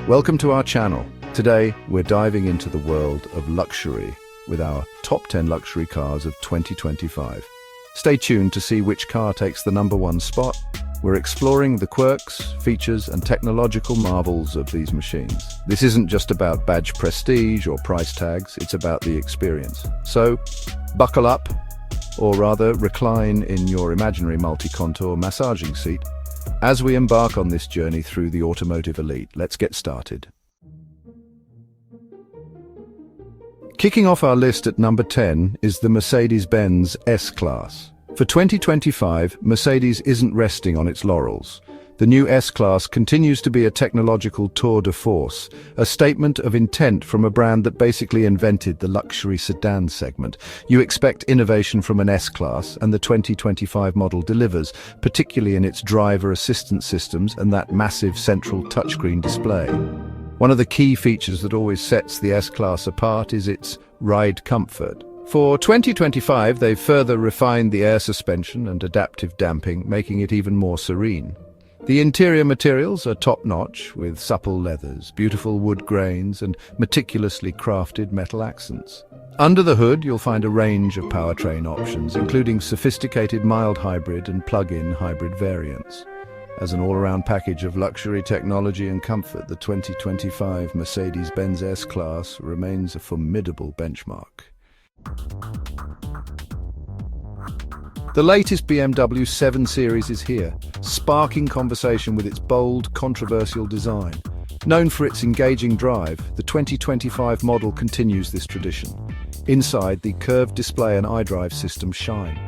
Welcome to our channel. Today, we're diving into the world of luxury with our top 10 luxury cars of 2025. Stay tuned to see which car takes the #1 spot. We're exploring the quirks, features, and technological marvels of these machines. This isn't just about badge prestige or price tags, it's about the experience. So, buckle up, or rather recline in your imaginary multi-contour massaging seat as we embark on this journey through the automotive elite. Let's get started. Kicking off our list at number 10 is the Mercedes-Benz S-Class. For 2025, Mercedes isn't resting on its laurels. The new S-Class continues to be a technological tour de force, a statement of intent from a brand that basically invented the luxury sedan segment. You expect innovation from an S-Class, and the 2025 model delivers, particularly in its driver assistance systems and that massive central touchscreen display. One of the key features that always sets the S-Class apart is its ride comfort. For 2025, they've further refined the air suspension and adaptive damping, making it even more serene. The interior materials are top-notch, with supple leathers, beautiful wood grains, and meticulously crafted metal accents. Under the hood, you'll find a range of powertrain options, including sophisticated mild hybrid and plug-in hybrid variants. As an all-around package of luxury technology and comfort, the 2025 Mercedes-Benz S-Class remains a formidable benchmark. The latest BMW 7 Series is here, sparking conversation with its bold, controversial design. Known for its engaging drive, the 2025 model continues this tradition. Inside, the curved display and iDrive system shine.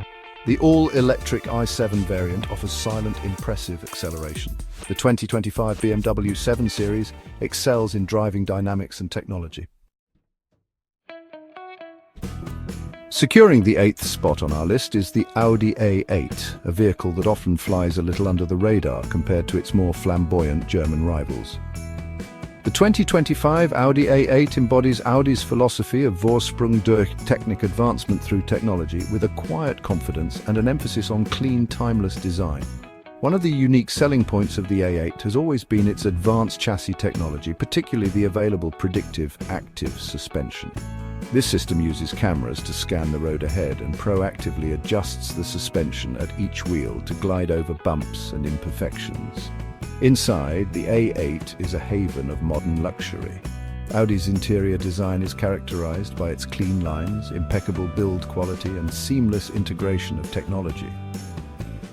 The all-electric i7 variant offers silent, impressive acceleration. The 2025 BMW 7 Series excels in driving dynamics and technology. Securing the 8th spot on our list is the Audi A8, a vehicle that often flies a little under the radar compared to its more flamboyant German rivals. The 2025 Audi A8 embodies Audi's philosophy of Vorsprung durch Technik, advancement through technology, with a quiet confidence and an emphasis on clean, timeless design. One of the unique selling points of the A8 has always been its advanced chassis technology, particularly the available predictive active suspension. This system uses cameras to scan the road ahead and proactively adjusts the suspension at each wheel to glide over bumps and imperfections. Inside, the A8 is a haven of modern luxury. Audi's interior design is characterized by its clean lines, impeccable build quality, and seamless integration of technology.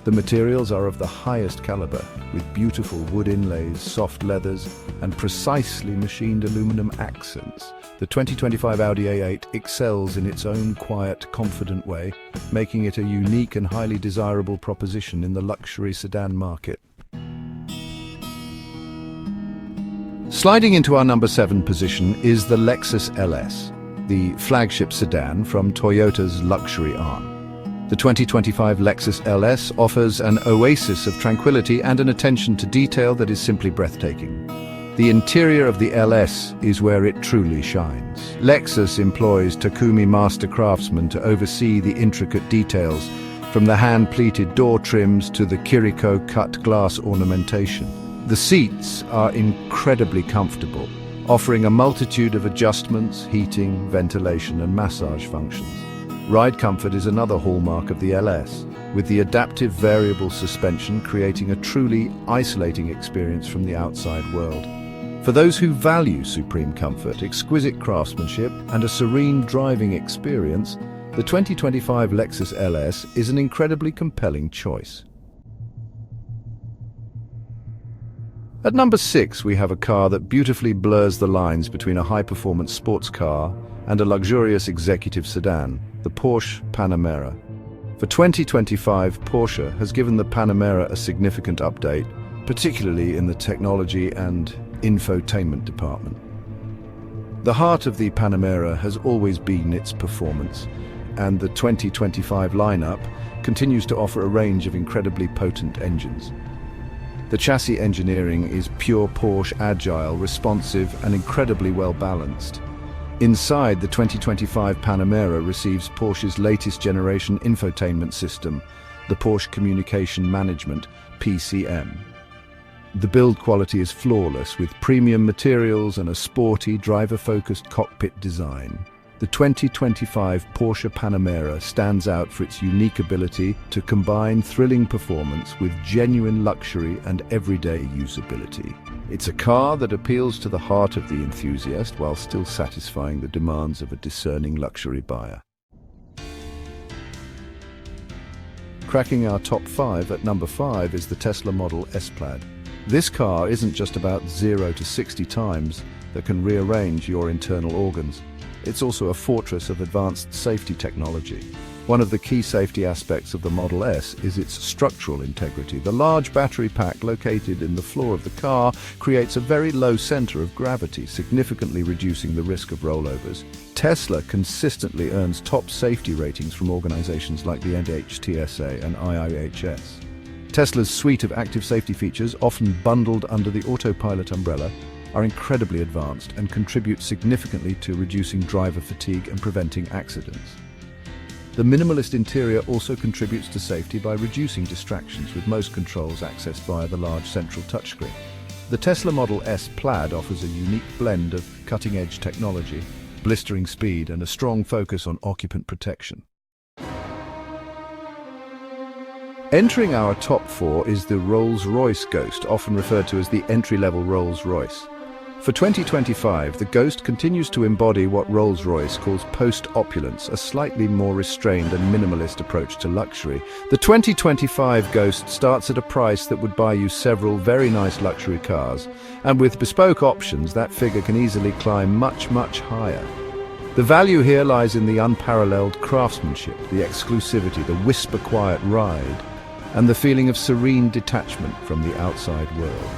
The materials are of the highest caliber, with beautiful wood inlays, soft leathers, and precisely machined aluminum accents. The 2025 Audi A8 excels in its own quiet, confident way, making it a unique and highly desirable proposition in the luxury sedan market. Sliding into our number 7 position is the Lexus LS, the flagship sedan from Toyota's luxury arm. The 2025 Lexus LS offers an oasis of tranquility and an attention to detail that is simply breathtaking. The interior of the LS is where it truly shines. Lexus employs Takumi master craftsmen to oversee the intricate details, from the hand-pleated door trims to the Kiriko cut glass ornamentation. The seats are incredibly comfortable, offering a multitude of adjustments, heating, ventilation, and massage functions. Ride comfort is another hallmark of the LS, with the adaptive variable suspension creating a truly isolating experience from the outside world. For those who value supreme comfort, exquisite craftsmanship, and a serene driving experience, the 2025 Lexus LS is an incredibly compelling choice. At number 6, we have a car that beautifully blurs the lines between a high-performance sports car and a luxurious executive sedan, the Porsche Panamera. For 2025, Porsche has given the Panamera a significant update, particularly in the technology and infotainment department. The heart of the Panamera has always been its performance, and the 2025 lineup continues to offer a range of incredibly potent engines. The chassis engineering is pure Porsche, agile, responsive, and incredibly well balanced. Inside, the 2025 Panamera receives Porsche's latest generation infotainment system, the Porsche Communication Management, PCM. The build quality is flawless, with premium materials and a sporty, driver-focused cockpit design. The 2025 Porsche Panamera stands out for its unique ability to combine thrilling performance with genuine luxury and everyday usability. It's a car that appeals to the heart of the enthusiast while still satisfying the demands of a discerning luxury buyer. Cracking our top 5 at number 5 is the Tesla Model S Plaid. This car isn't just about 0 to 60 times that can rearrange your internal organs. It's also a fortress of advanced safety technology. One of the key safety aspects of the Model S is its structural integrity. The large battery pack located in the floor of the car creates a very low center of gravity, significantly reducing the risk of rollovers. Tesla consistently earns top safety ratings from organizations like the NHTSA and IIHS. Tesla's suite of active safety features, often bundled under the autopilot umbrella, are incredibly advanced and contribute significantly to reducing driver fatigue and preventing accidents. The minimalist interior also contributes to safety by reducing distractions, with most controls accessed via the large central touchscreen. The Tesla Model S Plaid offers a unique blend of cutting-edge technology, blistering speed, and a strong focus on occupant protection. Entering our top 4 is the Rolls-Royce Ghost, often referred to as the entry-level Rolls-Royce. For 2025, the Ghost continues to embody what Rolls-Royce calls post-opulence, a slightly more restrained and minimalist approach to luxury. The 2025 Ghost starts at a price that would buy you several very nice luxury cars, and with bespoke options, that figure can easily climb much, much higher. The value here lies in the unparalleled craftsmanship, the exclusivity, the whisper-quiet ride, and the feeling of serene detachment from the outside world.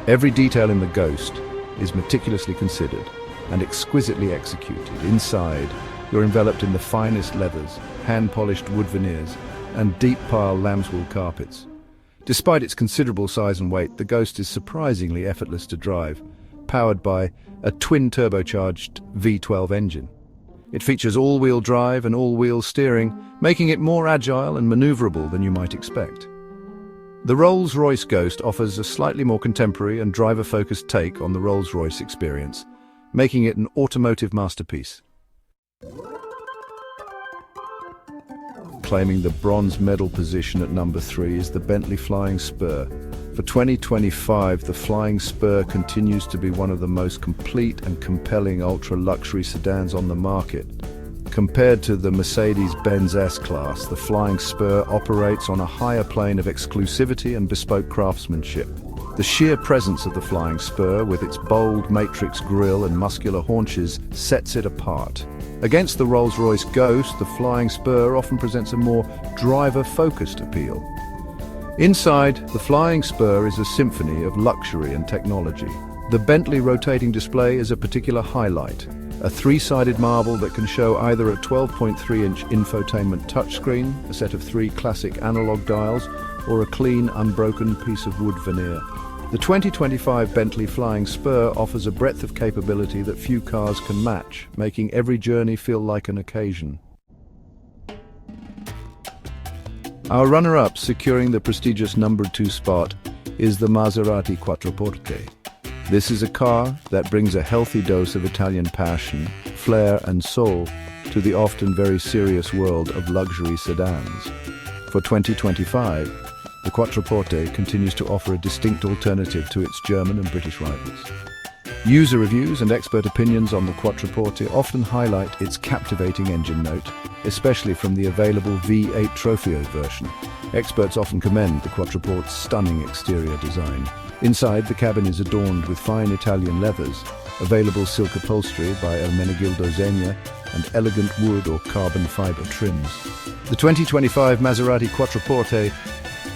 Every detail in the Ghost is meticulously considered and exquisitely executed. Inside, you're enveloped in the finest leathers, hand-polished wood veneers, and deep-pile lambswool carpets. Despite its considerable size and weight, the Ghost is surprisingly effortless to drive, powered by a twin-turbocharged V12 engine. It features all-wheel drive and all-wheel steering, making it more agile and maneuverable than you might expect. The Rolls-Royce Ghost offers a slightly more contemporary and driver-focused take on the Rolls-Royce experience, making it an automotive masterpiece. Claiming the bronze medal position at number 3 is the Bentley Flying Spur. For 2025, the Flying Spur continues to be one of the most complete and compelling ultra-luxury sedans on the market. Compared to the Mercedes-Benz S-Class, the Flying Spur operates on a higher plane of exclusivity and bespoke craftsmanship. The sheer presence of the Flying Spur, with its bold matrix grille and muscular haunches, sets it apart. Against the Rolls-Royce Ghost, the Flying Spur often presents a more driver-focused appeal. Inside, the Flying Spur is a symphony of luxury and technology. The Bentley rotating display is a particular highlight, a three-sided marble that can show either a 12.3-inch infotainment touchscreen, a set of 3 classic analog dials, or a clean, unbroken piece of wood veneer. The 2025 Bentley Flying Spur offers a breadth of capability that few cars can match, making every journey feel like an occasion. Our runner-up, securing the prestigious number 2 spot, is the Maserati Quattroporte. This is a car that brings a healthy dose of Italian passion, flair and soul to the often very serious world of luxury sedans. For 2025, the Quattroporte continues to offer a distinct alternative to its German and British rivals. User reviews and expert opinions on the Quattroporte often highlight its captivating engine note, especially from the available V8 Trofeo version. Experts often commend the Quattroporte's stunning exterior design. Inside, the cabin is adorned with fine Italian leathers, available silk upholstery by Ermenegildo Zegna, and elegant wood or carbon fiber trims. The 2025 Maserati Quattroporte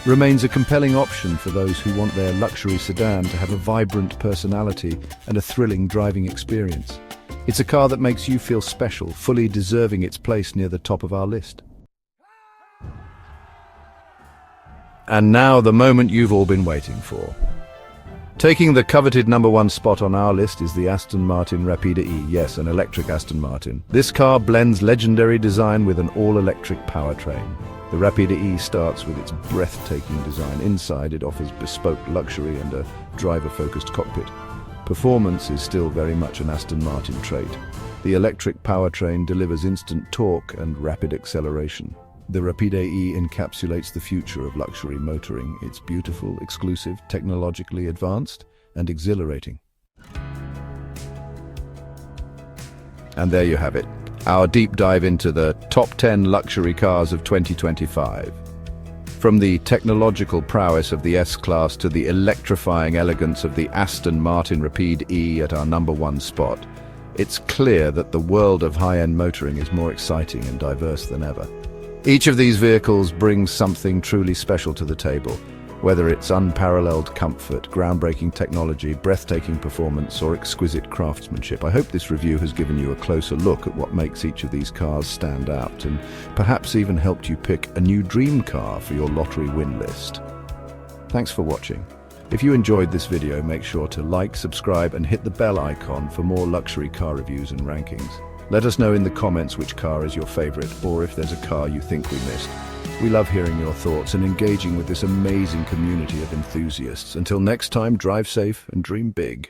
remains a compelling option for those who want their luxury sedan to have a vibrant personality and a thrilling driving experience. It's a car that makes you feel special, fully deserving its place near the top of our list. And now the moment you've all been waiting for. Taking the coveted number 1 spot on our list is the Aston Martin Rapida E. Yes, an electric Aston Martin. This car blends legendary design with an all-electric powertrain. The Rapide E starts with its breathtaking design. Inside, it offers bespoke luxury and a driver-focused cockpit. Performance is still very much an Aston Martin trait. The electric powertrain delivers instant torque and rapid acceleration. The Rapide E encapsulates the future of luxury motoring. It's beautiful, exclusive, technologically advanced, and exhilarating. And there you have it, our deep dive into the top 10 luxury cars of 2025. From the technological prowess of the S-Class to the electrifying elegance of the Aston Martin Rapide E at our #1 spot, it's clear that the world of high-end motoring is more exciting and diverse than ever. Each of these vehicles brings something truly special to the table, whether it's unparalleled comfort, groundbreaking technology, breathtaking performance, or exquisite craftsmanship. I hope this review has given you a closer look at what makes each of these cars stand out, and perhaps even helped you pick a new dream car for your lottery win list. Thanks for watching. If you enjoyed this video, make sure to like, subscribe, and hit the bell icon for more luxury car reviews and rankings. Let us know in the comments which car is your favorite, or if there's a car you think we missed. We love hearing your thoughts and engaging with this amazing community of enthusiasts. Until next time, drive safe and dream big.